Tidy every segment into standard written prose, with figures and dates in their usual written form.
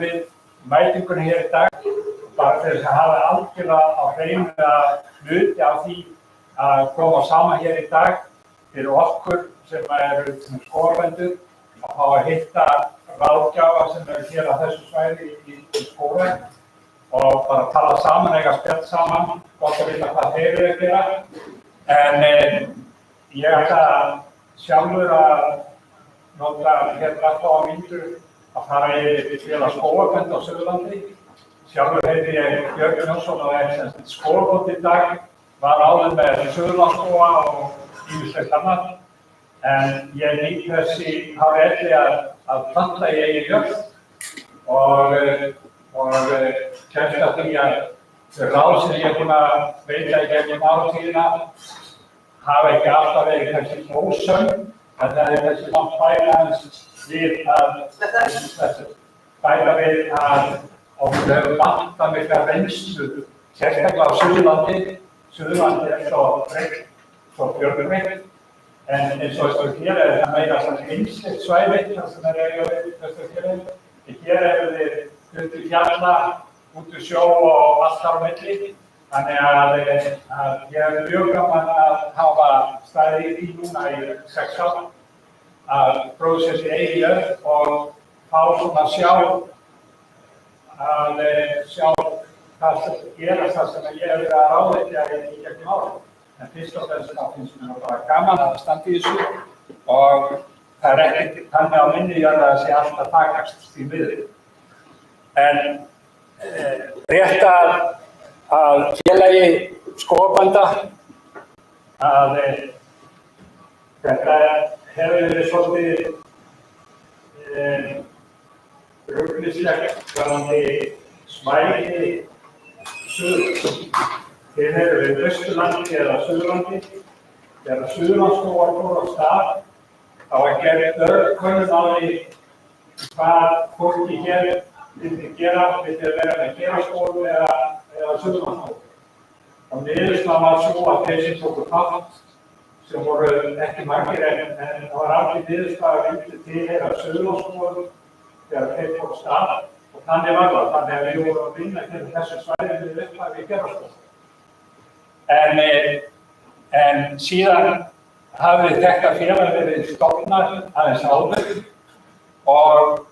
við mætingunni hér í dag, bara til þess að hafa algjörlega á hreinu að hluti af því að koma saman hér í dag fyrir okkur sem eru skógarbændur að fá að hitta ráðgjafa sem eru hér á þessu svæði í skógrækt og bara tala saman, eiga spjall saman, gott að vita hvað þeir eru að gera. En ég ætla sjálfur að nota hérna alltaf á mínútur að fara yfir félag skógarbænda á Suðurlandi. Sjálfur heiti ég Björn Jónsson og er skógarbóndi í dag, var áður með Suðurlandsskóga og ýmislegt annað. En ég nýt þessi hárelli að planta í eigin jörð og kemst að því að þau ráð sem ég er búinn að veita í gegnum áratíðina hafa ekki alltaf verið kannski ósönn, en það er þessi langt við að okkur hefur vantað mikla reynslu, sérstaklega á Suðurlandi. Suðurlandi er svo breytt, svo fjölbreytt, en eins og hér er það meira einsleitt svæði, það sem er eiga við hér. Hér eru við undir fjalla, út úr sjó og allt þar á milli, þannig að ég er mjög gaman að hafa staðið í því núna í 6 ár að prófessa í eigin jörð og fá svona að sjá hvað gerast það sem ég hef verið að ráðleggja í gegnum ára. En fyrst og fremst þá finnst mér bara gaman að standa í þessu og það er ekkert þannig á minni jörð að það sé alltaf takast því miður. En rétt að félagi skógarbænda að þetta hefur verið svolítið rugglislegt varðandi svæði suður. Þeir hefur verið Austurlandi eða Suðurlandi. Þegar Suðurlandsskógar fór af stað, þá var gerð könnun á því hvað fólki hér vildi gera, vildi vera með héraðsskóla eða Suðurlandsskóla. Og niðurstaðan var svo að þeir sem tóku þátt, sem voru ekki margir en það var allir niðurstaða að vildi tilheyra Suðurlandsskóla þegar þeir fóru af stað. Og þannig var það, þannig að við vorum að vinna til þessu svæði við upphafi héraðsskóla. En síðan hafði þetta félag verið stofnað aðeins áður og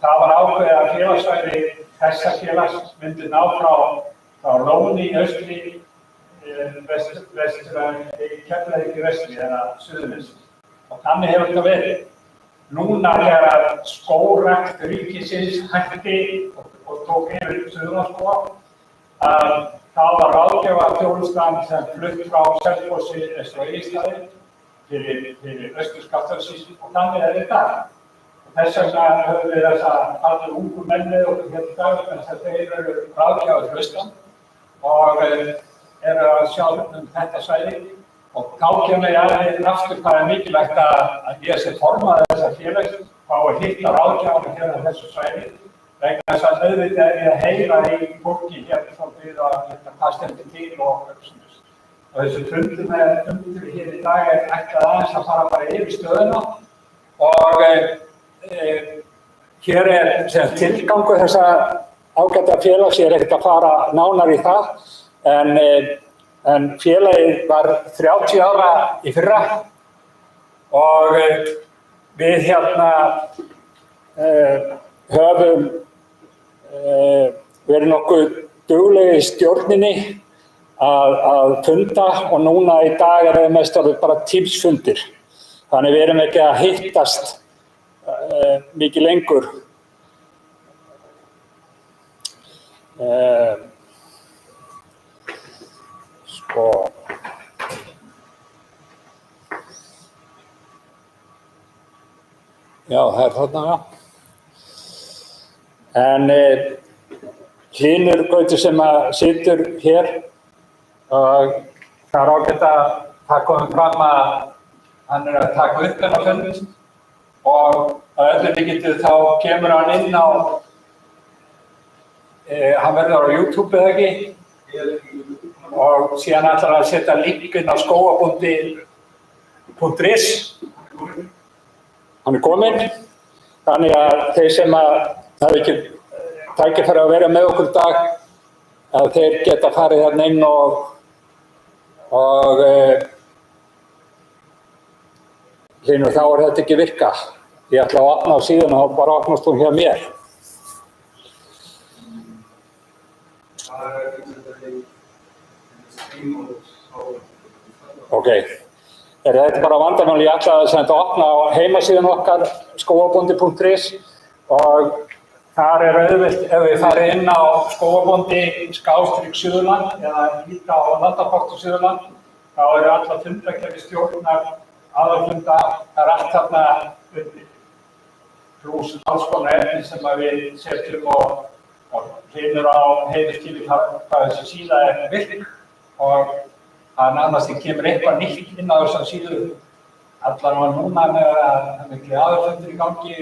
það var ákveðið að félagsvæði þessa félags myndi ná frá Lóni í austri, Keflavík í vestri eða Suðurnesja. Og þannig hefur þetta verið. Núna þegar skógrækt ríkisins hætti og tók yfir Suðurlandsskóga, þá var ráðgjafarþjónustan sem flutt frá Selfossi eða Egilsstaði fyrir Austur-Skaftafellssýslu og þannig er þetta. Þess vegna höfum við þessa allir ungu menn með okkur hér í dag, en þeir eru ráðgjafar fyrir Austurland og eru að sjá þetta svæði. Og þá kemur ég aðeins aftur hvað er mikilvægt að ég sem formaður þessa félags fá að hitta ráðgjafana hér á þessu svæði. Vegna þess að auðvitað er ég að heyra í fólki hér svolítið að hvað stendur til og svona. Og þessi fundur hér í dag er ætlað aðeins að fara bara yfir stöðuna og hér er tilgangur þessa ágæta félags, ég er ekkert að fara nánar í það, en félagið var 30 ára í fyrra og við höfum verið nokkuð duglegir í stjórninni að funda og núna í dag er það mest orðið bara tímsfundir. Þannig við erum ekki að hittast mikið lengur. Já, það er þarna, já. En Hlynur Gauti sem situr hér og það er ágætt að það komið fram að hann er að taka upp þennan fund og að öllu líkindum þá kemur hann inn á, hann verður á YouTube eða ekki og síðan ætlar hann að setja link inn á skógabondi.is. Hann er kominn, þannig að þeir sem hafa ekki tækifæri að vera með okkur í dag, að þeir geta farið þarna inn og Hlynur, þá þetta ekki virka. Ég ætla að opna á síðuna og bara opnast hún hjá mér. Ok. Þetta er bara vandamál. Ég ætla að opna á heimasíðan okkar, skógabondi.is, og þar auðvelt ef við farið inn á skógabondi/Suðurland eða líka á landakorti Suðurland, þá allar fundargerðir stjórnar, aðalfunda, það allt þarna undir. Plús alls konar efni sem við setjum og Hlynur á heiðurskili hvað þessi síða virk, og það nánast kemur eitthvað nýtt inn á þessar síðu. Allar var núna með að það er miklu aðalfundir í gangi,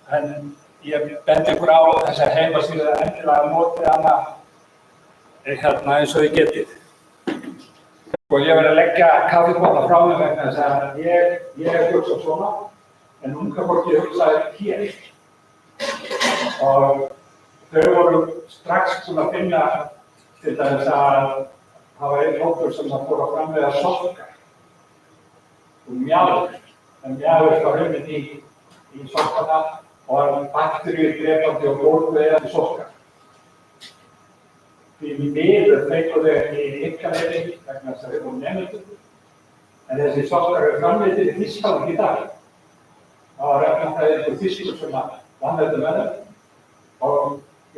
en ég bendi ykkur á þessa heimasíðu endilega mótið hana eins og þið getið. Og ég verði að leggja kaffibolla frá mig vegna þess að ég hugsa svona, en unga fólki hugsaði hér. Og þau voru strax búin að finna til þess að það var einn hópur sem fór að framleiða sokkar og mjálur. En mjálur var hugmynd í sokkana og var bakteríudrepandi og gólfveiðandi sokkar. Því miður fengu þau ekki einkaleyfi vegna þess að þau voru nemendur, en þessi sokkar eru framleiddir í Þýskalandi í dag. Það var einhver þýskur sem vann þetta með þeim, og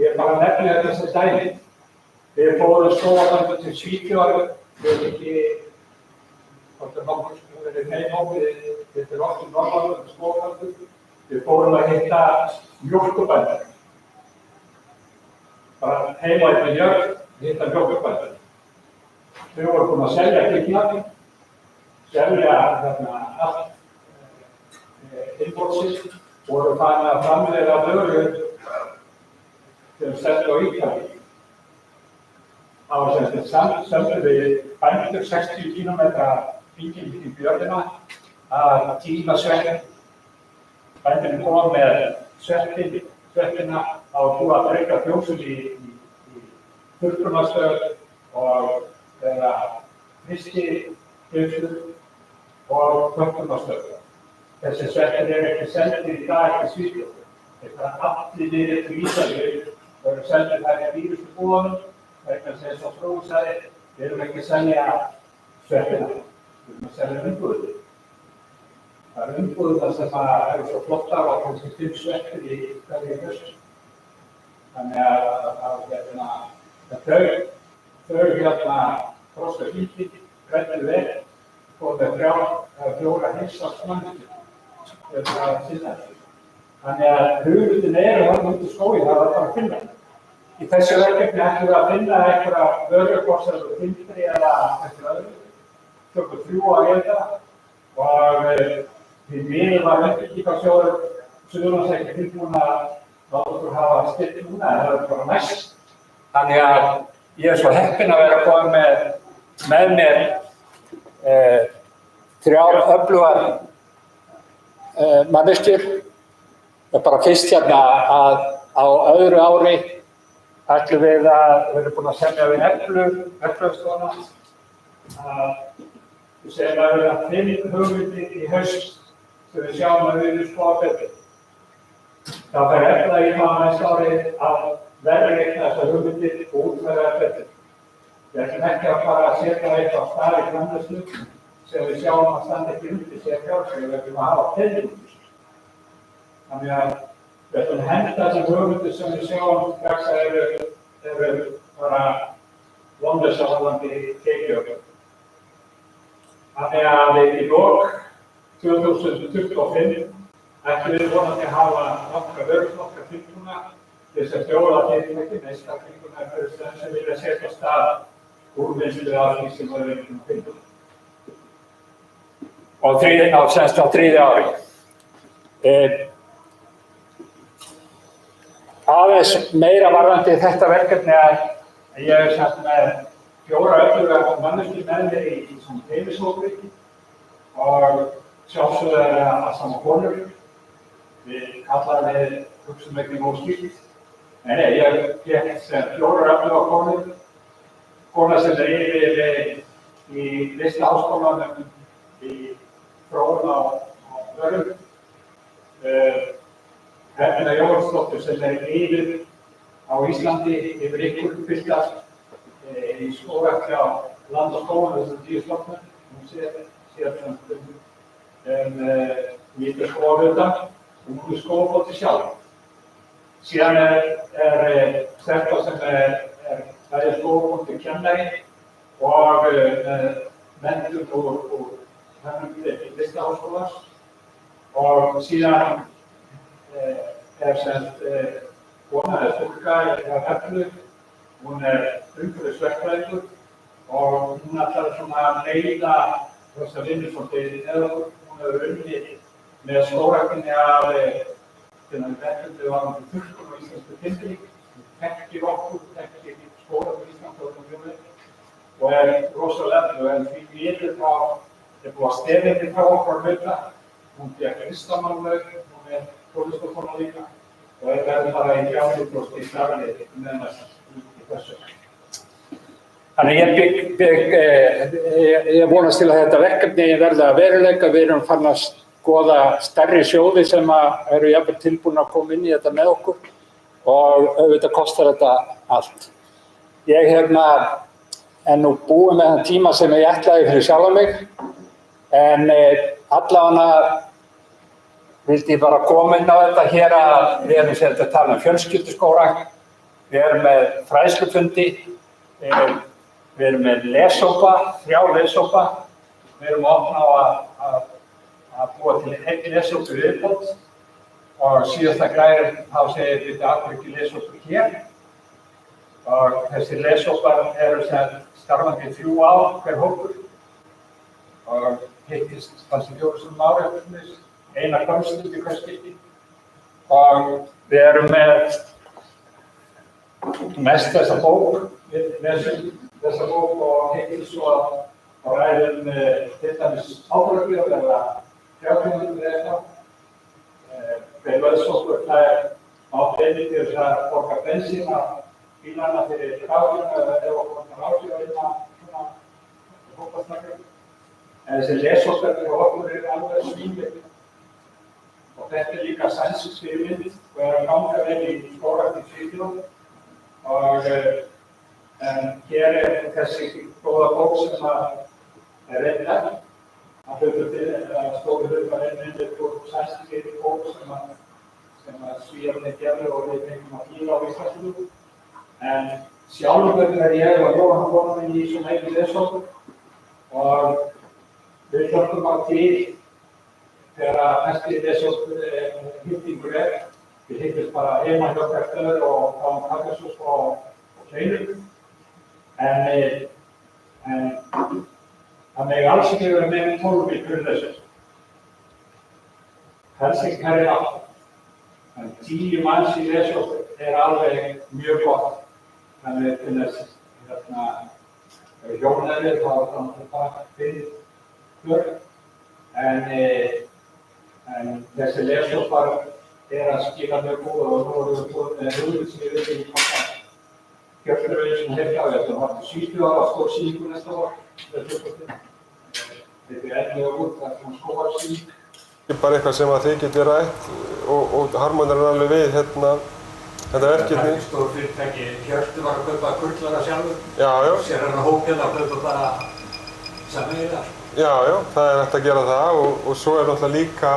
ég bara nefni þessa dæmi. Við fórum skógarbandi til Svíþjóðar, við ekki, hvort nokkur sem verið meðhópið, þetta okkur norðanum skógarbandi. Við fórum að hitta mjólkurbændur. Bara heima með jörð, hitta mjólkurbændur. Þau voru búin að selja kviknaði, selja allt innbótsins, voru farin að framleiða vöru sem selja á Ítalíu. Það var sömdu við bændur 60 kílómetra hringinn í jörðina að tíma svepp. Bændurinn kom með sveppina á búið að breyta fjósum í þurrkunarstöð og fiskifjósum og þurrkunarstöð. Þessi sveppir ekki seldir í dag í Svíþjóð. Þeir allir niður til Ítalíu og eru seldir þær í dýrustu búðunum, vegna þess að Frú sagði, við erum ekki að selja sveppina, við erum að selja umbúðir. Það umbúðirnar sem eru svo flottar og kannski 5 sveppir í hverju haust. Þannig að þau frosta hýtið, græddu vel, og með 4 heilsársmannir að sinna þessu. Þannig að hugmyndin þarna út í skógi, það var bara að finna. Í þessu verkefni ætlum við að finna einhverja vöru, hvort sem það tindri eða einhverju öðru. Tökum 3 að geta, og því miður var undirkíkarsjóður Suðurlands ekki tilbúin að láta okkur hafa styrkt núna, en það er bara næst. Þannig að ég er svo heppinn að vera kominn með mér 3 öflugar manneskjur. Það er bara fyrst hérna að á öðru ári ætlum við að vera búin að semja við Eflustofuna. Við segjum að vera 5 hugmyndir í haust sem við sjáum að við viljum skoða betur. Það fer eftir í það næsta ári að verðreikna þessar hugmyndir og útfæra betur. Við ætlum ekki að fara að setja eitthvað á stað í framleiðslu sem við sjáum að standa ekki undir sér fjárhagslegt, við ætlum að hafa penning undir sér. Þannig að við ætlum að henda þessar hugmyndir sem við sjáum strax að eru bara vonlausa varðandi tekjuöflun. Þannig að í lok 2025 ætlum við vonandi að hafa nokkra vöruflokka tilbúna til þess að bjóða fyrirtækin, einstaklingar sem vilja setja af stað úrvinnslu af því sem við erum tilbúin. Og á 3. ári. Aðeins meira varðandi þetta verkefni að ég er með 4 öflugar manneskjur með mér í svona heimishópi og sjálfsögðu að sama konur. við kallaðum við hugsum ekki nóg skýrt. Nei, ég fékk sem 4 öfluga konur, kona sem yfir í Listaháskólanum í þróun á vörum, Hrefna Jóhannsdóttir sem yfir á Íslandi, yfir ykkur fylgast í skógrækt á Land og skóla, þessum 10 stofnum, hún sér líka skógahluta, hún skógafólki sjálf. Síðan stelpa sem bæði skógafólki kennari og menntun úr hönnun Listaháskólans og síðan sem kona stúlka hjá Hrefnu, hún umhverfisverkfræðingur og hún ætlar svona að leiða þessa vinnu svolítið eða hún hefur unnið með skógræktinni af verkefni varðandi þurrkun á íslensku timbri, hún þekkir okkur, þekkir skógrækt Íslands og rosalega en því miður þá búið að stefindi frá okkur hluta, hún fékk listamannlaun, hún tónlistarkona líka og verður bara í 30% í starfi með þessu. Þannig ég vonast til að þetta verkefni verði að veruleika. Við erum farin að skoða stærri sjóði sem eru jafnvel tilbúin að koma inn í þetta með okkur og auðvitað kostar þetta allt. Ég nú búið með þann tíma sem ég ætlaði fyrir sjálfa mig en allavega vildi ég bara koma inn á þetta hér að við erum sér að tala um fjölskylduskógrækt, við erum með fræðslufundi, við erum með leshópa, 3 leshópa, við erum opna á að búa til einn leshóp viðbót og síðasta græðin þá segir við að ekki leshópur hér og þessi leshópar eru sem starfandi 3 ár hver hópur og hittist kannski 4 sinnum á ári, eina kvöldstund í hvert skipti og við erum með mest þessa bók, við lesum þessa bók og hittist svo að ræðum til dæmis ábyrgðir eða fjárhundur eða eitthvað. Þeir vöðsóttur á þeirri til þess að borga bensín á bílana fyrir ráðgjörn eða ef okkur vantar ráðgjörn svona hópastakar. En þessi lesóttur fyrir okkur alveg svínir. Og þetta líka sænsk fyrirmynd og að ganga vel í skógrækt í Svíþjóð. Og hér þessi góða bók sem reyndar að hluta til stóri hluta reynir úr sænskri bók sem Svíarnir gerðu og við fengum að þýða á Íslandsflugu. En sjálfur ég og Jóhann konan minn í svona einu lesóttur og við hlökkum á til þegar næsti lesóttur hittingur við hittist bara heima hjá hvert öðru og fáum kakasús og kleinum. En það megi alls ekki vera með 12 fyrir þessu. Helst ekki herri átt. En 10 manns í lesóttur alveg mjög gott. Þannig til þess hjónæðir þá fyrir hver. En þessi lesóttar að skila mjög góða og nú erum við búin með hugmynd sem ég veit ekki hvað það. Hjörturveginn sem hefði á þetta og hætti Svíþjóðar á stór sýningu næsta vor. Þetta mjög út, það svona skógarsýning. Bara eitthvað sem að þið getið rætt og harmonar alveg við þetta verkefni. Það er stór fyrirtæki, Hjörtur var að kaupa kurlara sjálfur. Já. Sér hann að hópið að kaupa bara sameiginlega. Já, það er hægt að gera það og svo er náttúrulega líka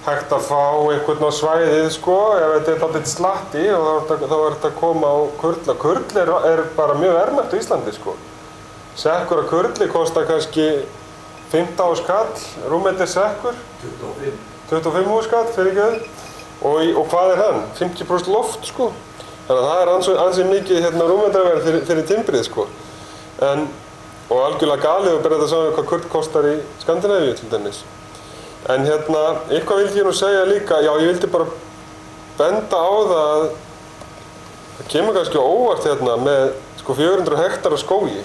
hægt að fá einhvern á svæðið sko, ef þetta er dálítið slatti og þá er þetta að koma á kurl. Kurl er bara mjög verðmætt á Íslandi sko. Sekkur af kurli kostar kannski 15.000 kall, rúmmetri sekkur. 25.000 kall, fyrirgefðu. Og hvað er hann? 50% loft sko. Þannig að það er ansið mikið rúmmetraverð fyrir timbrið sko. Og algjörlega galið að bera þetta saman hvað kurl kostar í Skandinavíu til dæmis. En eitthvað vildi ég nú segja líka, já ég vildi bara benda á það að það kemur kannski óvart með sko 400 hektar af skógi.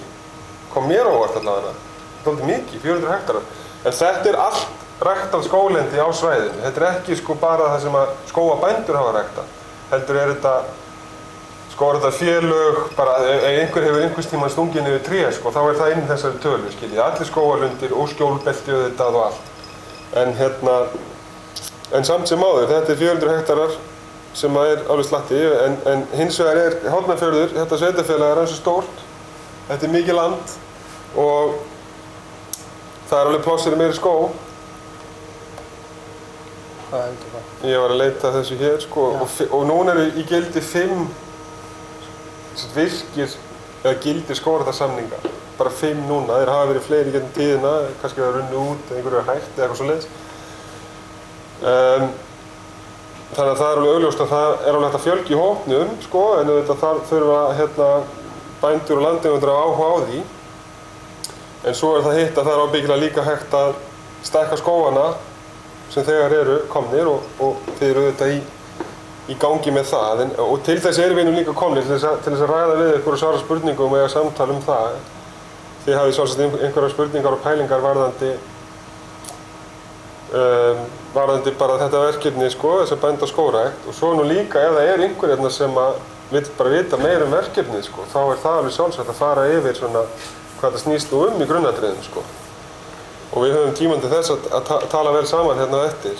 Kom mér óvart allavega. Þetta er mikið, 400 hektarar. En þetta er allt ræktað skóglendi á svæðinu. Þetta ekki sko bara það sem að skógabændur hafa ræktað. Heldur þetta sko þetta félög, bara einhver hefur einhvers tímann stungið niður tré sko, þá það inn í þessari tölu, skiljið. Allir skógarlundir og skjólbelti auðvitað og allt. En samt sem áður, þetta 400 hektarar sem alveg slatti, en hins vegar Hornafjörður, þetta sveitarfélag ansi stórt. Þetta mikið land og það alveg pláss fyrir meiri skóg. Hvað heldur það? Ég var að leita þessu hér sko, og núna eru í gildi 5 virkir eða gildir skógræktarsamningar. Bara 5 núna, þeir hafa verið fleiri í gegnum tíðina, kannski það runni út, einhverju hætt eða eitthvað svoleiðis. Þannig að það alveg augljóst að það alveg hægt að fjölga í hópnum, sko, en auðvitað þar þurfa bændur og landeigendur að áhuga á því. En svo það hitt að það ábyggilega líka hægt að stækka skógana sem þegar eru komnir og þeir eru auðvitað í gangi með það. Og til þess við nú líka komnir til þess að ræða við ykkur og svara spurningum og eiga samtal það. Þið hafið sjálfsagt einhverjar spurningar og pælingar varðandi bara þetta verkefni, sko, þess að bænda skógrækt. Og svo nú líka ef það einhver hérna sem vill bara vita meira verkefnið, sko, þá það alveg sjálfsagt að fara yfir svona hvað það snýst nú í grunnatriðum, sko. Og við höfum tímann til þess að tala vel saman hérna á eftir.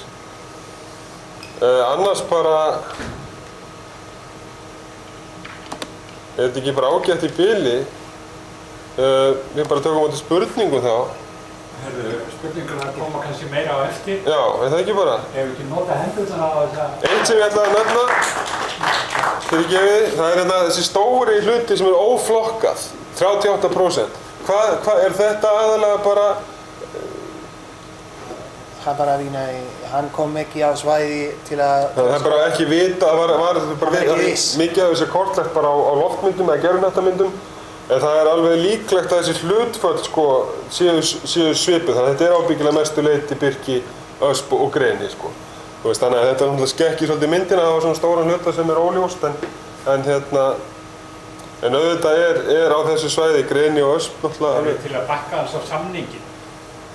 Annars bara þetta ekki bara ágætt í bili? Við bara tökum á til spurningum þá. Herðu, spurningarnar koma kannski meira á eftir. Já, það ekki bara? Ef við ekki nota hendurna á þessa... Eitt sem ég ætlaði að nefna, það hérna þessi stóri hluti sem óflokkað, 38%. Hvað þetta aðalega bara... Hann kom ekki á svæði til að... Það bara ekki vita, það var mikið af þessi kortlegt bara á loftmyndum eða gerðunnættamyndum. En það alveg líklegt að þessi hlutföll sko, séu svipuð, þannig að þetta ábyggilega mestu leyti birki, ösp og greni. Sko. Þannig að þetta náttúrulega skekkir svolítið myndina, það var svona stóran hluta sem óljóst, en auðvitað á þessu svæði greni og ösp náttúrulega... Það til að bakka alls á samningin.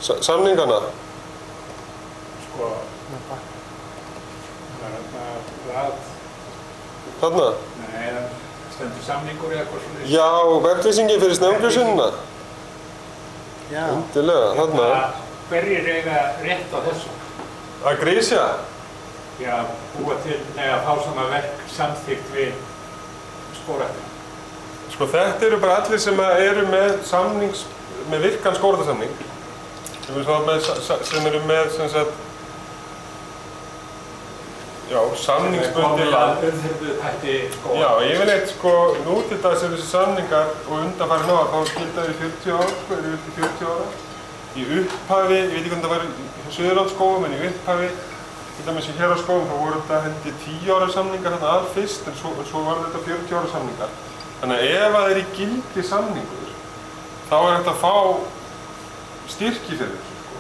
Samningana? Sko... Þarna? Nei, stendur samningur eða eitthvað svona? Já, verklýsingin fyrir snemmgrísunina. Já. Undirlega, þarna. Hverjir eiga rétt á þessu? Að grísja? Já, búa til, að fá svona verk samþykkt við skógræktina. Sko þetta eru bara allir sem eru með virkan skógræktarsamning. Sem eru með, sem sagt, já, samningsbundið land. Já, yfirleitt sko, nú til dags eru þessi samningar og undanfarin ár, þá skildaði 40 ár, sko, eru upp til 40 ára. Í upphafi, ég veit ekki hvernig það var í Suðurlandsskógum, en í upphafi, til dæmis í Héraðsskógum, þá voru þetta hendi 10 ára samningar hérna alfyrst, en svo var þetta 40 ára samningar. Þannig að ef það í gildi samningur, þá hægt að fá styrki fyrir þessu, sko.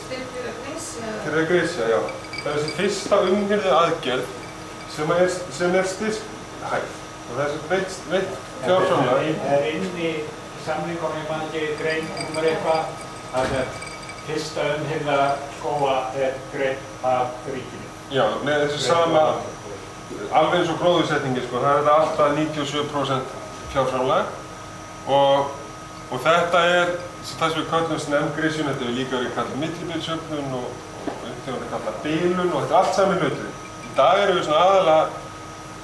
Styrk fyrir að grísja? Fyrir að grísja, já. Það þessi fyrsta umhirðu aðgerð sem styrkhæf. Og þessi veitt fjárframlag. Það inni í samningunum, ég man ekki grein númer eitthvað, að fyrsta umhirða skóga greitt af ríkinu. Já, þessi sama, alveg eins og gróðursetningi, sko, það þetta alltaf 97% fjárframlag og þetta það sem við kallum snemmgrísjun, þetta líka verið kallað millibilsjöfnun og þetta kallað bilun og þetta allt saman hlutir. Í dag erum við svona aðalega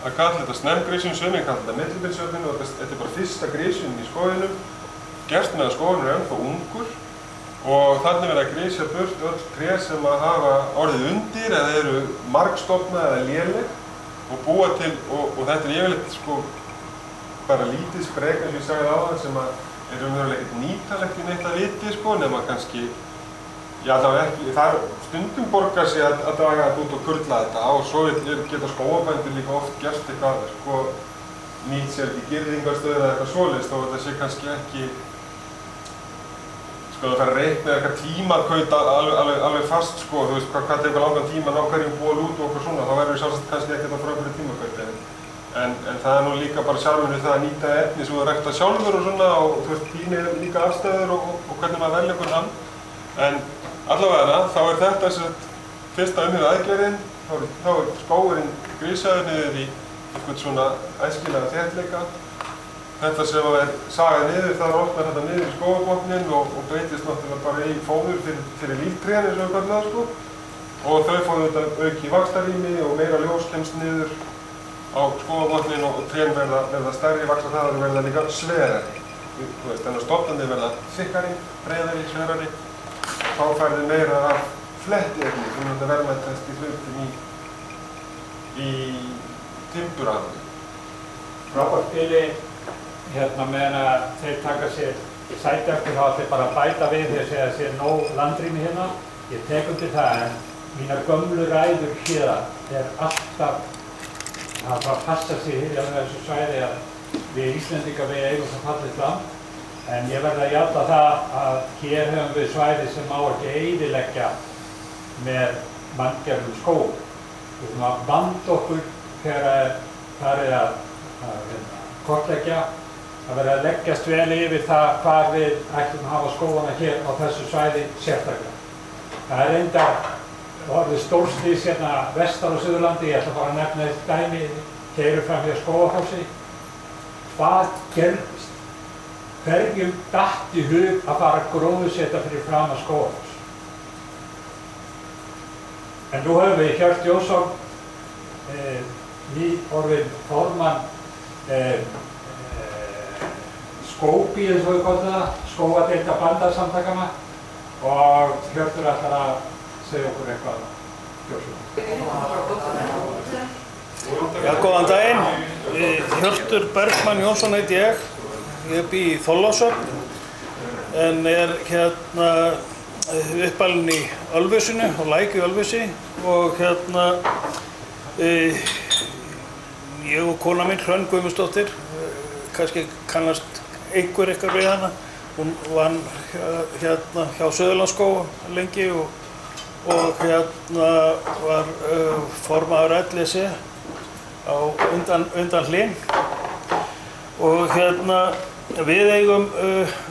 að kalla þetta snemmgrísjun, sumir kalla þetta millibilsjöfnun og þetta bara fyrsta grísjun í skóginum, gert með að skóginn ennþá ungur og þannig verið að grísja burt öll tré sem hafa orðið undir eða eru margstofna eða léleg og búa til, og þetta yfirleitt sko bara lítið sprek eins og ég sagði áðan sem raunverulega ekkert nýtalegt í neitt að viti sko, nema kannski, já allavega ekki, það stundum borgar sig að draga þetta út og kurla þetta og svo geta skógarbændur líka oft gert eitthvað sko nýtt sér í girðingarstöður eða eitthvað svoleiðis þó þetta sé kannski ekki sko það fer að reikna eitthvað tímakauta alveg fast sko, þú veist hvað tekur langan tíma að ná hverjum ból út og eitthvað svona, þá verður við sjálfsagt kannski ekkert að frá einhverju tímakauti en það nú líka bara sjálfur við það að nýta efni sem þú rækta sjálfur og svona og þú veist þín líka afstæður og hvernig maður velja einhvern hann Allavega þá þetta sem fyrsta aðgerðin, þá skógurinn grísaður niður í eitthvað svona æskilega þéttleika. Þetta sem sagað niður, það opnar þetta niður í skógarbotninn og breytist náttúrulega bara í fóður fyrir líftrén eins og við kallum það sko. Og þau fóðu þetta auki vaxtarrými og meira ljós kemst niður á skógarbotninn og trén verða stærri, vaxtarhraðar verða líka sverari. Þú veist, þannig að stofnarnir verða þykkari, breiðari, sverari. Þá færðu meira af flettiefni sem þetta verðmættast í hlutin í timburafni. Frábært bili meðan að þeir taka sér sæti eftir þá ætla bara að bæta við þegar segja að sér nóg landrými hérna. Ég tek undir það en mínar gömlu ræður hér alltaf að það passa sig hér á þessu svæði að við Íslendingar við eigum það fallegt land. En ég verð að játa það að hér höfum við svæði sem má ekki eyðileggja með manngerðum skóg. Við þurfum að vanda okkur þegar það að kortleggja, að vera að leggjast vel yfir það hvar við ætlum að hafa skógana hér á þessu svæði sérstaklega. Það reyndar orðið stórslys hérna vestar á Suðurlandi, ég ætla bara að nefna eitt dæmi, keyrum fram hér Skógafossi. Hvað gerðist? Hverjum datt í hug að fara að gróðursetja fyrir framan Skógafoss? En nú höfum við Hjört Jónsson, nýorðinn formann Skóbi eins og við kallum það, skógadeilda bændasamtakanna og Hjörtur ætlar að segja okkur eitthvað Jónsson. Já, góðan daginn. Hjörtur Bergmann Jónsson heiti ég. Ég bý í Þorlákshöfn en hérna uppalinn í Ölfusinu og Læk í Ölfusi og ég og kona mín Hrönn Guðmundsdóttir, kannski kannast einhver ykkar við hana. Hún vann hérna hjá Suðurlandsskóga lengi og var formaður LSE á undan hlinn og við eigum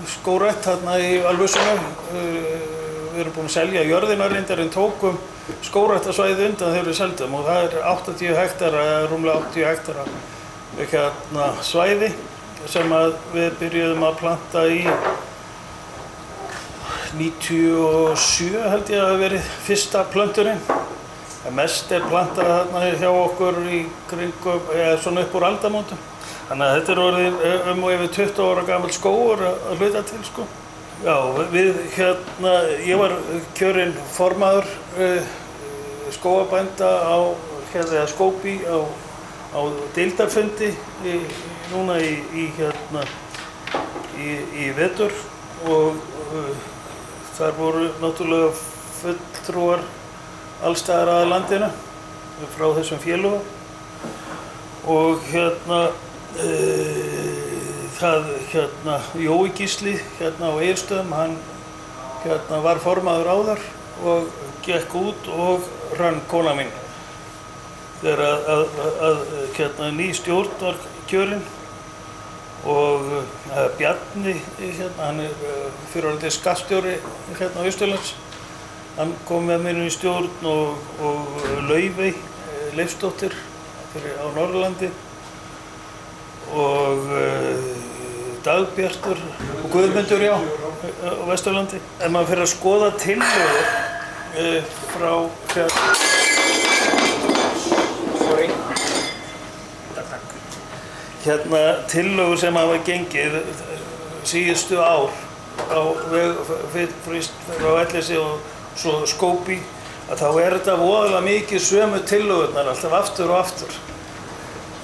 skógrækt þarna í Ölfusinu. Við erum búin að selja jörðina reyndar en tókum skógræktarsvæðið undan þegar við seldum og það 80 hektara, rúmlega 80 hektara svæði sem við byrjuðum að planta í 97 held ég að hafi verið fyrsta plöntunin. Mest plantað þarna hjá okkur í kringum, svona upp úr aldamótum. Þannig að þetta orðið og yfir 20 ára gamall skógur að hluta til sko. Já, ég var kjörinn formaður skógabænda eða Skóbi á deildarfundi núna í vetur og þar voru náttúrulega fulltrúar allstaðar að landinu frá þessum félögum og Jói Gísli á Egilsstöðum, hann var formaður áður og gekk út og Hrönn kona mín þegar ný stjórn var kjörinn og Bjarni, hann fyrrverandi skattstjóri á Austurlands, hann kom með mér inn í stjórn og Laufey Leifsdóttir á Norðurlandi og Dagbjartur og Guðmundur á Vesturlandi. Ef maður fyrir að skoða tillögur frá tillögur sem hafa gengið síðustu ár á LSE og svo Skóbi, að þá þetta voðalega mikið sömu tillögurnar alltaf aftur og aftur.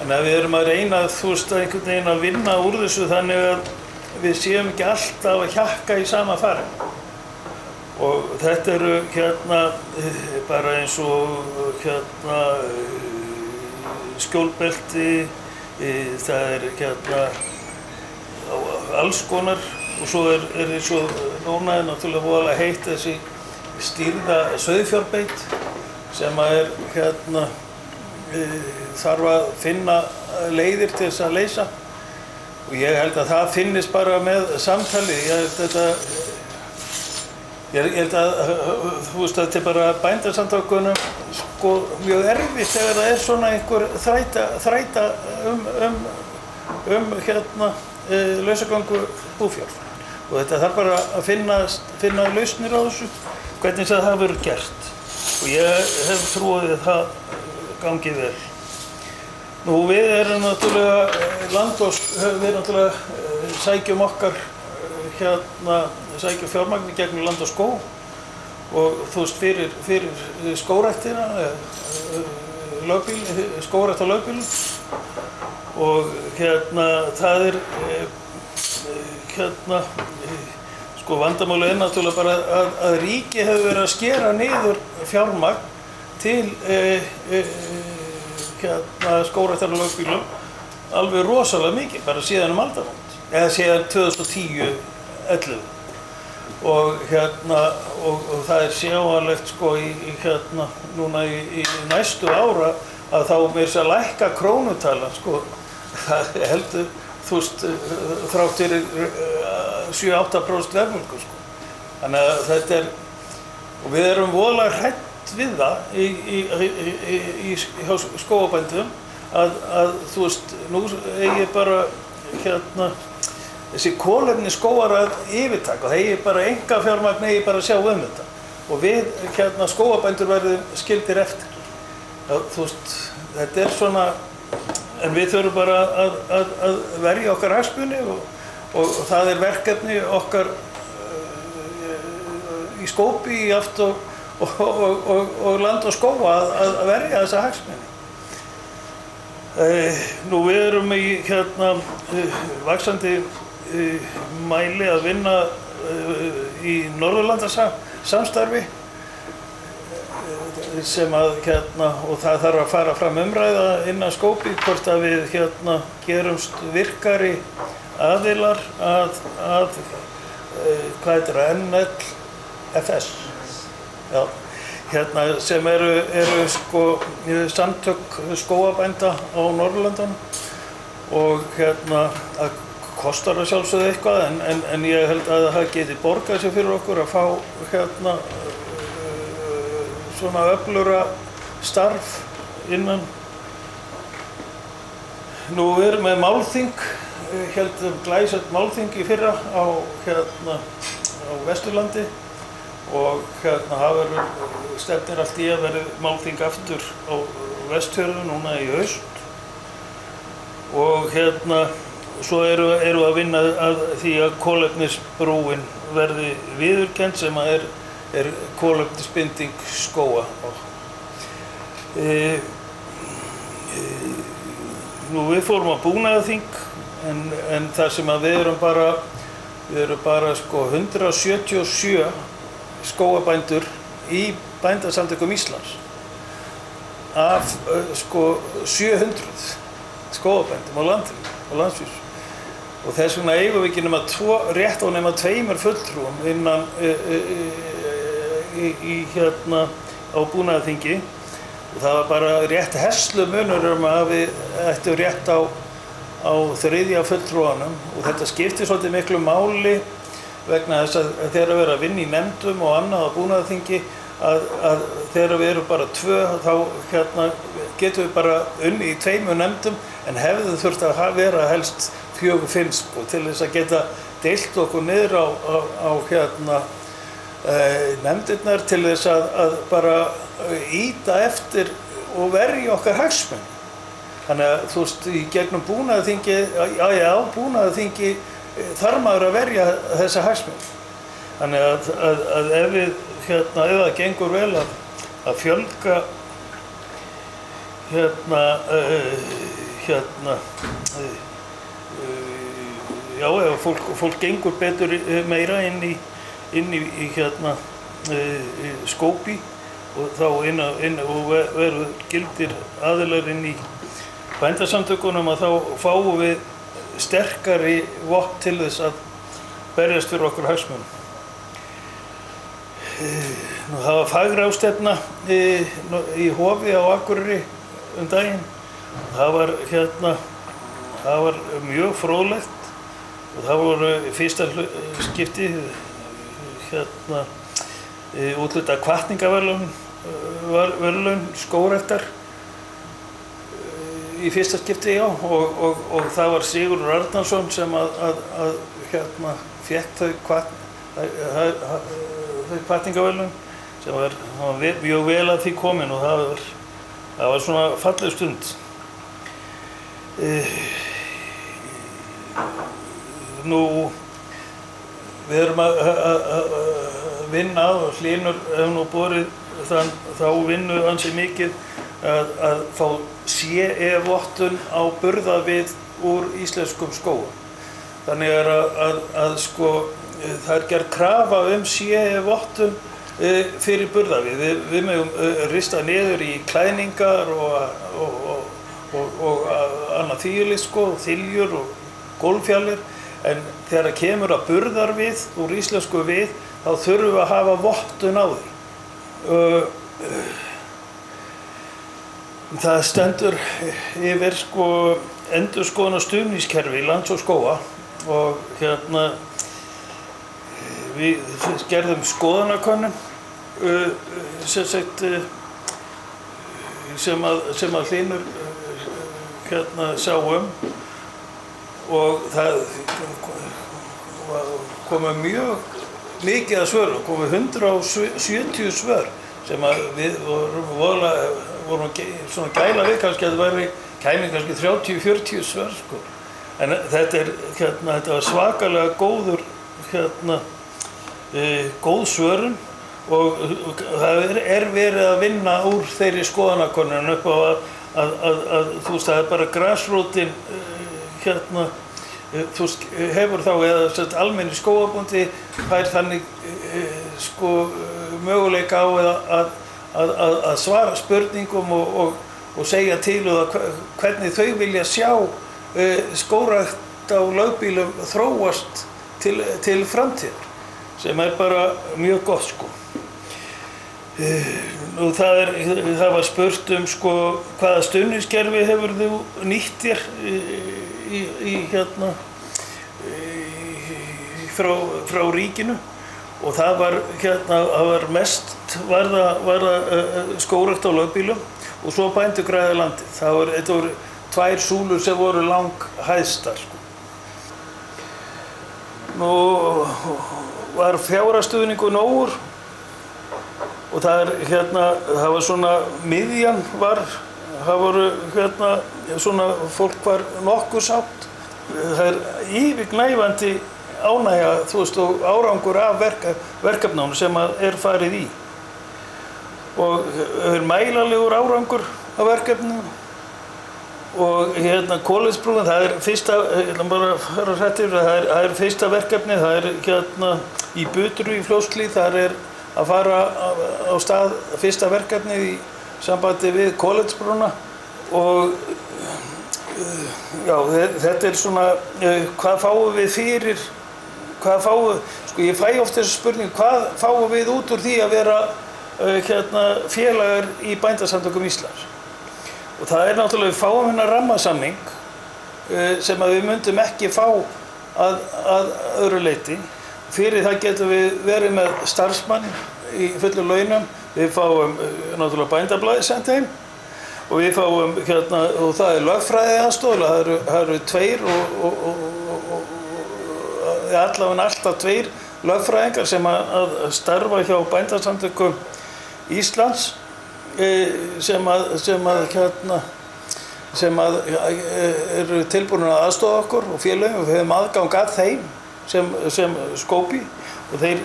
Þannig að við erum að reyna einhvern veginn að vinna úr þessu þannig að við séum ekki alltaf að hjakka í sama fari. Og þetta eru bara eins og skjólbelti, það alls konar og svo svo núna náttúrulega voðalega heitt þessi stýrða sauðfjárbeit sem þarf að finna leiðir til þess að leysa og ég held að það finnist bara með samtali. Ég held að, þú veist, þetta bara bændasamtökunum sko mjög erfitt þegar það svona einhver þræta lausagöngu búfjár. Og þetta þarf bara að finna lausnir á þessu, hvernig það hafi verið gert. Og ég hef trúið að það gangi vel. Nú við erum náttúrulega við náttúrulega sækjum okkar sækjum fjármagni gegnum Land og Skó og þú veist fyrir skógræktina, skógrækt á lögbýlum og það sko vandamálið náttúrulega bara að ríki hefur verið að skera niður fjármagn til skógræktar á lögbýlum alveg rosalega mikið, bara síðan aldamót, eða síðan 2010-11 og það sjáanlegt sko núna í næstu ára að þá meira að lækka krónutala sko, það heldur þú veist þrátt fyrir 7-8% verðbólgu sko. Þannig að þetta og við erum voðalega hrædd við það hjá skógarbændum að þú veist nú eigi bara þessi kolefni skógar að yfirtaka og þeir bara einkafjármagn eigi bara að sjá þetta og við skógarbændur verðum skildir eftir. Þú veist, þetta svona en við þurfum bara að verja okkar hagsmuni og það verkefni okkar í Skópi í aft og Land og Skó að verja þessa hagsmuni. Nú við erum í vaxandi mæli að vinna í Norðurlandasamstarfi sem að og það þarf að fara fram umræða innan Skópi hvort að við gerumst virkari aðilar að hvað heitir það, NLFS já, sem eru sko samtök skógarbænda á Norðurlöndunum og að kostar að sjálfsögðu eitthvað en ég held að það geti borgað sér fyrir okkur að fá svona öflugra starf innan. Nú við erum með málþing, heldum glæsilegt málþing í fyrra á Vesturlandi og það verður stefnir allt í að verði málþing aftur á Vestfjörðum núna í haust og svo eru að vinna að því að kolefnisbrúin verði viðurkennd sem er kolefnisbinding skóga. Nú við fórum á búnaðarþing en það sem að við erum bara sko 177 skógarbændur í bændasamtökum Íslands af sko 700 skógarbændum á landinu, á landsvísu. Og þess vegna eigum við ekki rétt á nema 2 fulltrúum innan á búnaðarþingi og það var bara rétt herslumunur að við ættum rétt á 3. fulltrúanum og þetta skiptir svolítið miklu máli vegna þess að þegar við erum að vinna í nefndum og annað á búnaðarþingi að þegar við erum bara 2 þá getum við bara unnið í 2 nefndum en hefðum þurft að vera helst 4-5 sko, til þess að geta deilt okkur niður á nefndirnar til þess að bara ýta eftir og verja okkar hagsmuni. Þannig að þú veist í gegnum búnaðarþingi, búnaðarþingi þarf maður að verja þessa hagsmuni. Þannig að ef það gengur vel að fjölga ef fólk gengur betur meira inn í Skópi og þá og verður gildir aðilar inn í bændasamtökunum að þá fáum við sterkari vopn til þess að berjast fyrir okkur hagsmunum. Það var fagráðstefna í Hofi á Akureyri daginn. Það var mjög fróðlegt og það voru fyrsta skipti útluta hvatningarverðlaun skógræktar í fyrsta skipti, já, og það var Sigurður Arnarsson sem fékk þau hvatningarverðlaun, sem var mjög vel að því komin, og það var svona falleg stund. Nú, við erum að vinna og Hlynur hefur nú borið þá vinnu ansi mikið að fá CE-vottun á burðarvið úr íslenskum skógum. Þannig að sko, það er gerð krafa CE-vottun fyrir burðarvið. Við megum rista niður í klæðningar og annað þýðilegt, sko, þyljur og gólffjalir, en þegar það kemur að burðarvið úr íslensku við, þá þurfum við að hafa vottun á því. Það stendur yfir, sko, endurskoðun á stuðningskerfi Lands og skóga, og við gerðum skoðanakönnun sem að Hlynur sá og það komu mjög mikið að svörum, komu 170 svör sem að við vorum svona gæla við, kannski að það kæmi kannski 30-40 svör, sko. En þetta var svakalega góð svörun, og það verið að vinna úr þeirri skoðanakönnun upp á að þú veist, það er bara grasrótin þú veist, hefur þá, eða almenni skógarbóndi fær þannig sko möguleika á að svara spurningum og segja til hvernig þau vilja sjá skógrækt á lögbýlum þróast til framtíðar, sem bara mjög gott, sko. Nú, það var spurt sko, hvaða stuðningskerfi hefur þú nýtt þér frá ríkinu, og það var mest skógrækt á lögbýlum og svo bændugræða landið. Þetta voru 2 súlur sem voru langhæstar, sko. Nú var fjárhagsstuðningur nógur, og það var svona, miðjan það voru svona, fólk var nokkuð sátt. Það er yfirgnæfandi ánægja, þú veist, og árangur af verkefnunum sem er farið í. Og það er mælanlegur árangur af verkefnunum. Og Koletsbrúin, það er fyrsta, það er fyrsta verkefni, það er í Butru í Fljótshlíð, það er að fara á stað fyrsta verkefnið í sambandi við Koletsbrúna, og já, þetta er svona, hvað fáum við fyrir, sko ég fæ oft þessu spurning, hvað fáum við út úr því að vera félagar í Bændasamtökum Íslands? Og það er náttúrulega, við fáum hérna rammasamning sem að við myndum ekki fá að öðru leyti. Fyrir það getum við verið með starfsmann í fullum launum, við fáum náttúrulega bændablaðið sent heim, og við fáum og það er lögfræðiaðstoð, það eru 2 og allavega alltaf 2 lögfræðingar sem að starfa hjá Bændasamtökum Íslands, sem eru tilbúin að aðstoða okkur og félögum, og við höfum aðgang að þeim sem skópi, og þeir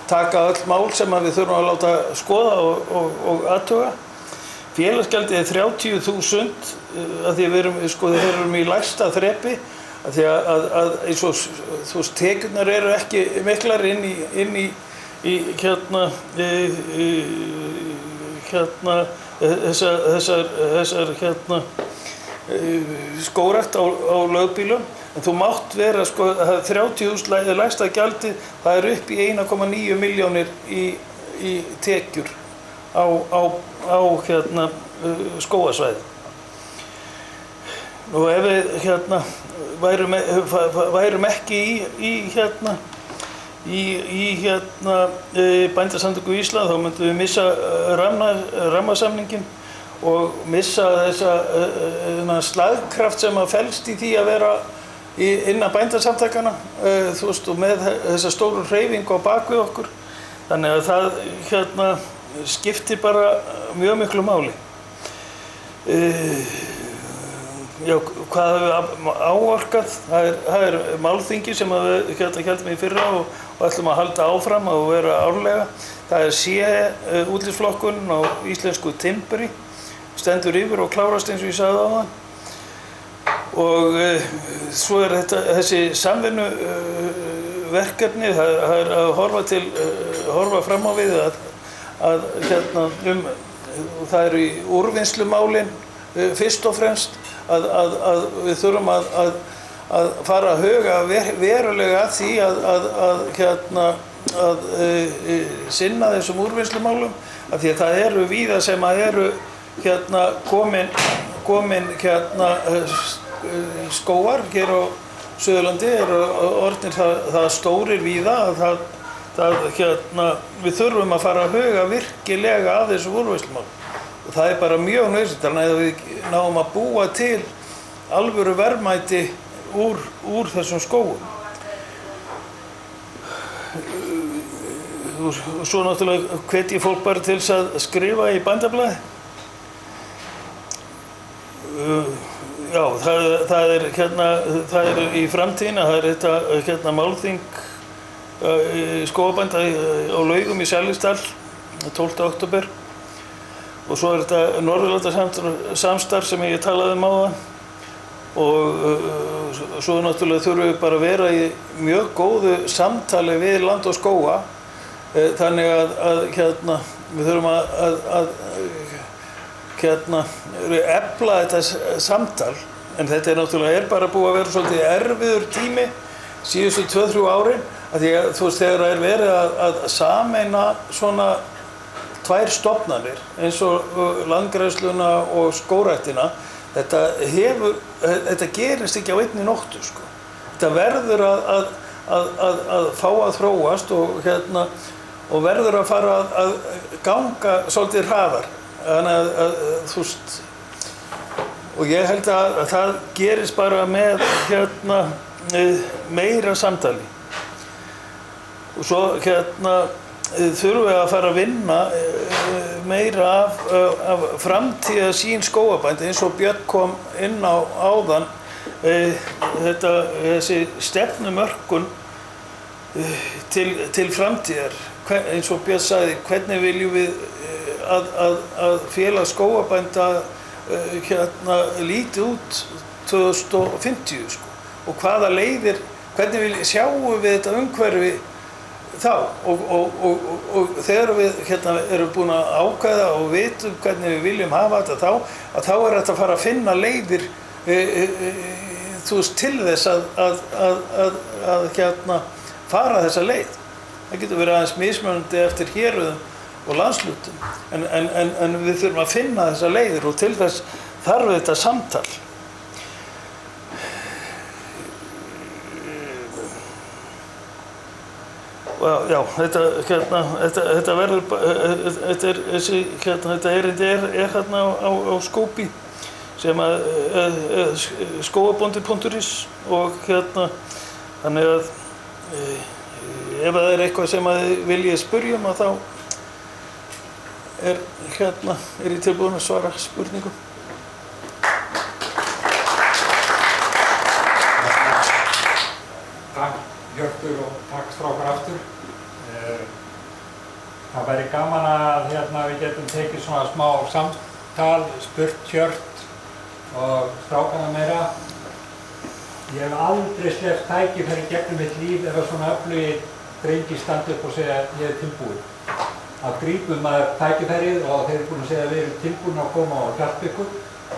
taka öll mál sem við þurfum að láta skoða og athuga. Félagsgjaldið er 30.000, af því við erum í lægsta þrepi, af því að eins og þú veist, tekjurnar eru ekki miklar inn í þessar skógrækt á lögbýlum, en þú mátt vera, sko, 30.000 lægsta gjaldið, það er upp í 1,9 milljónir í tekjur á skógasvæði. Nú ef við værum ekki í í Bændasamtökum Íslands þá myndum við missa rammasamninginn og missa þessa slagkraft sem að felst í því að vera innan bændasamtakana, þú veist, og með þessa stóru hreyfingu á bak við okkur. Þannig að það skiptir bara mjög miklu máli. Já, hvað hefur áorkað? Það er málþingi sem við héldum í fyrra og ætlum að halda áfram og vera árlega. Það er útlitsflokkun á íslensku timbri, stendur yfir og klárast eins og ég sagði áðan. Og svo er þessi samvinnu verkefni, það er að horfa fram á við að það eru í úrvinnslumálin fyrst og fremst að við þurfum að fara að huga verulega að því að sinna þessum úrvinnslumálum, af því að það eru víða sem að eru komin skógar hér á Suðurlandi eru orðnir það stórir víða að við þurfum að fara að huga virkilega að þessum úrvinnslumálum. Og það er bara mjög nauðsynlegt, þannig að við náum að búa til alvöru verðmæti úr þessum skógum. Og svo náttúrulega hvet ég fólk bara til þess að skrifa í Bændablaðið. Já, það er í framtíðina, það er þetta málþing skógabænda á Laugum í Seljaskal 12. október. Og svo er þetta Norðurlandasamstarf sem ég talaði áðan. Og svo náttúrulega þurfum við bara að vera í mjög góðu samtali við Land og skóga. Þannig að við þurfum að efla þetta samtal. En þetta náttúrulega bara búið að vera svolítið erfiður tími síðustu 2-3 árin. Því að þú veist, þegar það er verið að sameina svona 2 stofnanir eins og landgræðsluna og skógræktina, þetta gerist ekki á einni nóttu, sko. Þetta verður að fá að þróast og verður að fara að ganga svolítið hraðar. Þannig að þú veist, og ég held að það gerist bara með meira samtali. Og svo þurfum við að fara að vinna meira af framtíðarsýn skógabænda, eins og Björn kom inn á áðan, þessi stefnumörkun til framtíðar. Eins og Björn sagði, hvernig viljum við að félag skógabænda líti út 2050, sko, og hvaða leiðir, hvernig sjáum við þetta umhverfi þá, og þegar við erum búin að ákveða og vitum hvernig við viljum hafa þetta þá er þetta að fara að finna leiðir til þess að fara þessa leið. Það getur verið aðeins mismunandi eftir héruðum og landslutum, en við þurfum að finna þessa leiðir og til þess þarf þetta samtal. Já, þetta verður, þetta erindi er hérna á Skópi sem skógabondi.is og þannig að ef það er eitthvað sem að þið viljið spyrja um, þá er ég tilbúin að svara spurningum. Takk Hjörtur og takk strákar aftur. Það væri gaman að við getum tekið svona smá samtal, spurt Hjört og strákana meira. Ég hef aldrei sleppt tækifæri gegnum mitt líf ef svona öflugir drengir standa upp og segja ég er tilbúinn. Þá grípum maður tækifærið og þeir eru búin að segja við erum tilbúin að koma og hjálpa ykkur.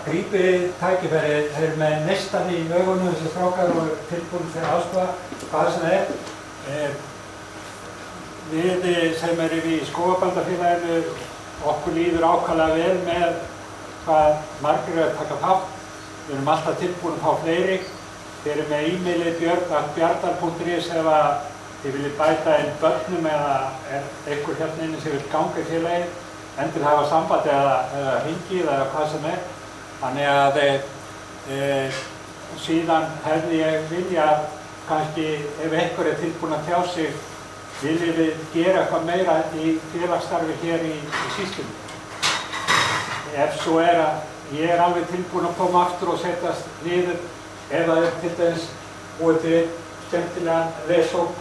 Grípið tækifærið, þeir eru með neistan í augunum þessi strákar og tilbúin fyrir aðstoða, hvað sem það er. Við sem erum í skógabændafélaginu, okkur líður ákaflega vel með hvað margir eru að taka þátt. Við erum alltaf tilbúin að fá fleiri. Þeir eru með e-mailið björn@bjartar.is ef þið viljið bæta inn börnum eða er einhver hérna inni sem vil ganga í félagið, endilega hafa samband eða hringið eða hvað sem er. Þannig að síðan hefði ég viljað kannski ef einhver er tilbúinn að tjá sig, viljum við gera eitthvað meira í félagsstarfi hér í sýslunni. Ef svo er að ég er alveg tilbúinn að koma aftur og setjast niður ef það er til dæmis búið til skemmtilegan leshóp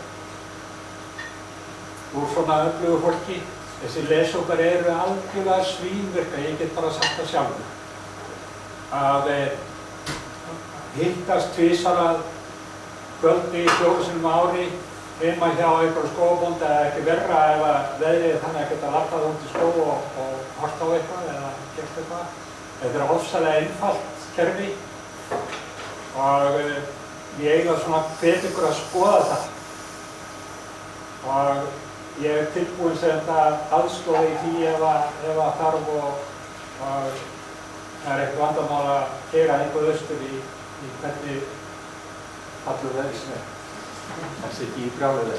úr svona öflugu fólki. Þessi leshópar eru algjörlega svínvirka, ég get bara sagt það sjálfur. Að hittast tvisvar að kvöldi 4 sinnum á ári heima hjá einhverjum skógabónda eða ekki verra ef að veðrið er þannig að geta labbað út í skóg og horft á eitthvað eða gert eitthvað. Þetta er ofsalega einfalt kerfi og ég eiga svona hvet ykkur að skoða það. Og ég er tilbúinn sem þetta aðstoða í því ef að þarf og það er eitthvað vandamál að keyra eitthvað austur í hvernig allur veðri sem er. Það sé ekki í brjálæði.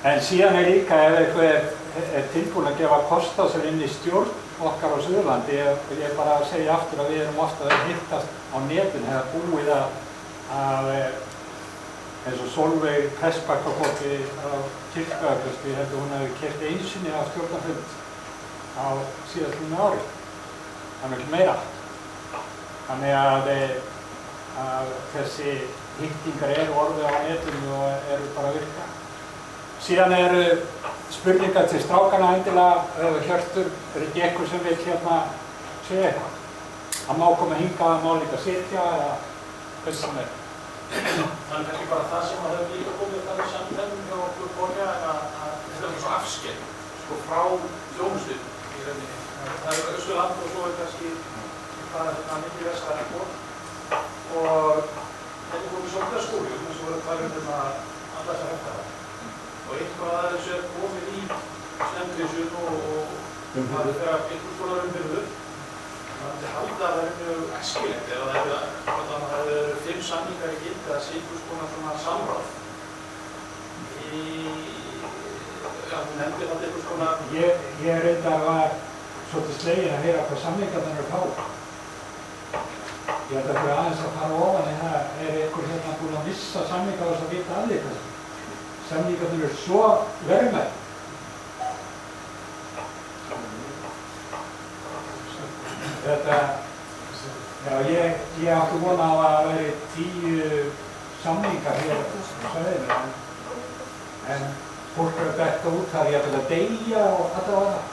En síðan er líka ef eitthvað er tilbúinn að gefa kost á sér inn í stjórn okkar á Suðurlandi, ég bara að segja aftur að við erum ofta að hittast á netinu eða búið að eins og Sólveig Pressbakkakoti á Kirkjugarðarklaustri, ég held að hún hefði keypt einu sinni á stjórnarfund á síðastliðnu ári. Það er miklu meira. Þannig að þessi hittingar eru orðið á netinu og eru bara að virka. Síðan eru spurningar til strákana endilega, Hjörtur, er ekki einhver sem vil hérna segja eitthvað? Það má koma hingað, það má líka sitja eða hvað sem er. Þannig kannski bara það sem að hefur líka komið þar í samtælum hjá okkur Borja er að þetta er svo afskekk frá þjónustu í rauninni. Það er Austurland og svo er kannski það mikið vestar og þetta er komið svolítið skóli eins og voru talið að alla þess að hætta það. Og eitthvað að þessu er komið í slemmirísun og það er þegar einhvers konar umbyrður. Þannig að halda að það er mjög æskilegt ef það hefur 5 samningar í gildi að sé einhvers konar svona samráð. Þú nefndir þetta einhvers konar... Ég reyndar var svolítið sleginn að heyra hvað samningarnir eru fá. Ég held að fyrir aðeins að fara ofan en það er einhver hérna búinn að missa samningar og þess að vita allir þessu. Samningarnir eru svo verðmætt. Þetta, já, ég átti vona á að veri 10 samningar hér á svæðinu en fólk eru að detta út þar, ég ætla að deyja og alltaf á það.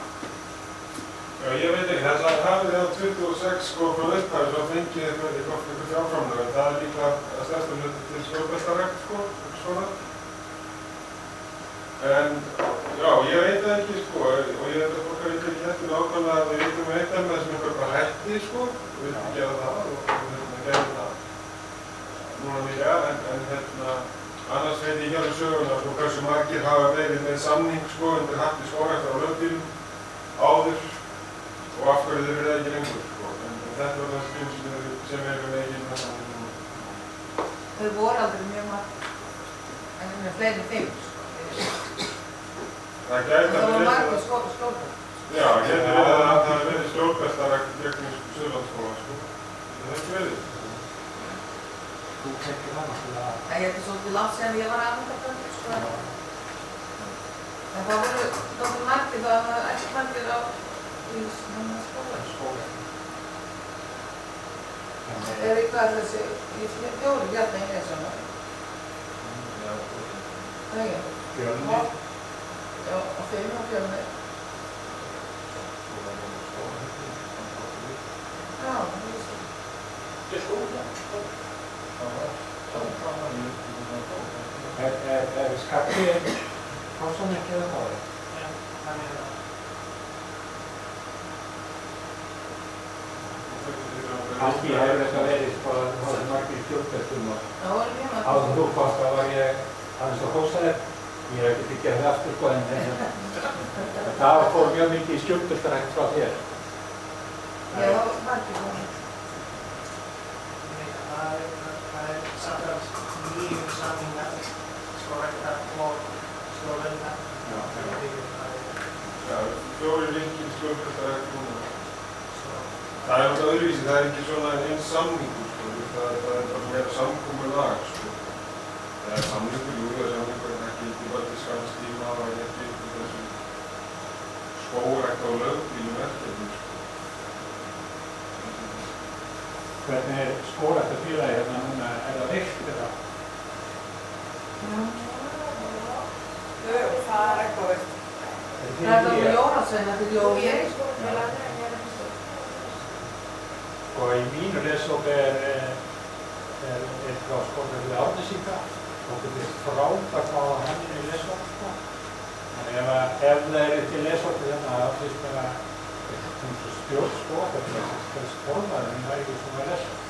Já, ég veit ekki, það hafið á 26 sko frá upphafi svo fengið eitthvað fjárframlög en það er líka að stærstum hluti til skjólbestarrekt sko, svona. En, já, ég veit það ekki sko og ég veit að fólk veit ekki hérna ákvæmlega að við veitum eitt af með sem einhver bara hætti sko og við viljum gera það og gerum það núna líka en hérna annars veit ég hérna söguna sko hversu margir hafa verið með samning sko undir hatti skógræktar á lögbýlum áður og af hverju þeir verið ekki lengur sko en þetta var það sem við erum ekki með samning. Þau voru aldrei mjög margt, en það er fleiri en 5. Það gæti að var margir skólbestar. Já, það gæti verið að það hefði verið skjólbestarrekt gegnum Suðurlandsskóla sko. Það hefði verið. Þú þekkir það náttúrulega. Ég held svolítið langt síðan ég var aðvendaböndur sko. En það voru dálítið margir, það var ekki margir á í skóla. Er eitthvað þessi, ég fjóri hérna í þessu. Fjölnir. Já, og 5 á Fjölnir. Já, það er svo. Þetta er skóla. Er Skapti Pálsson ekki eða hvað? Já, hann er það. Kannski hefur þetta verið sko að það var margir stjórnbestum og Það voru mjög margir. áður þú fannst að var ég aðeins að hósa þér. Ég hef ekki gert það aftur sko en það fór mjög mikið í stjórnbestarrekt frá þér. Já, það var margir svona. Það er samtals 9 samningar skógræktar og fjórir lykilstjórnvöldar ekki núna. Það er alltaf öðruvísi, það er ekki svona einn samningur, sko. Það er bara meira samkomulag, sko. Það er samningur, jú, það er samningur, en það gildir bara til skamms tíma og það gildir þessu skógrækt á lögbýlum verkefnum, sko. Hvernig er skógræktarfélagið hérna núna, er það veikt eða? Það er eitthvað veikt. Það er það Jóhannsson, þetta er Jóhann. Ég er í skólafélaginu en ég er ekki stór. Og í mínu lesópi er frá skógræktarfélagið Árnesíka og þetta er frábært á henni í lesópi, sko. Þannig ef það er til lesópi hérna, þá finnst mér að stjórn skógræktarfélagsins formaðurinn væri svona lesópi.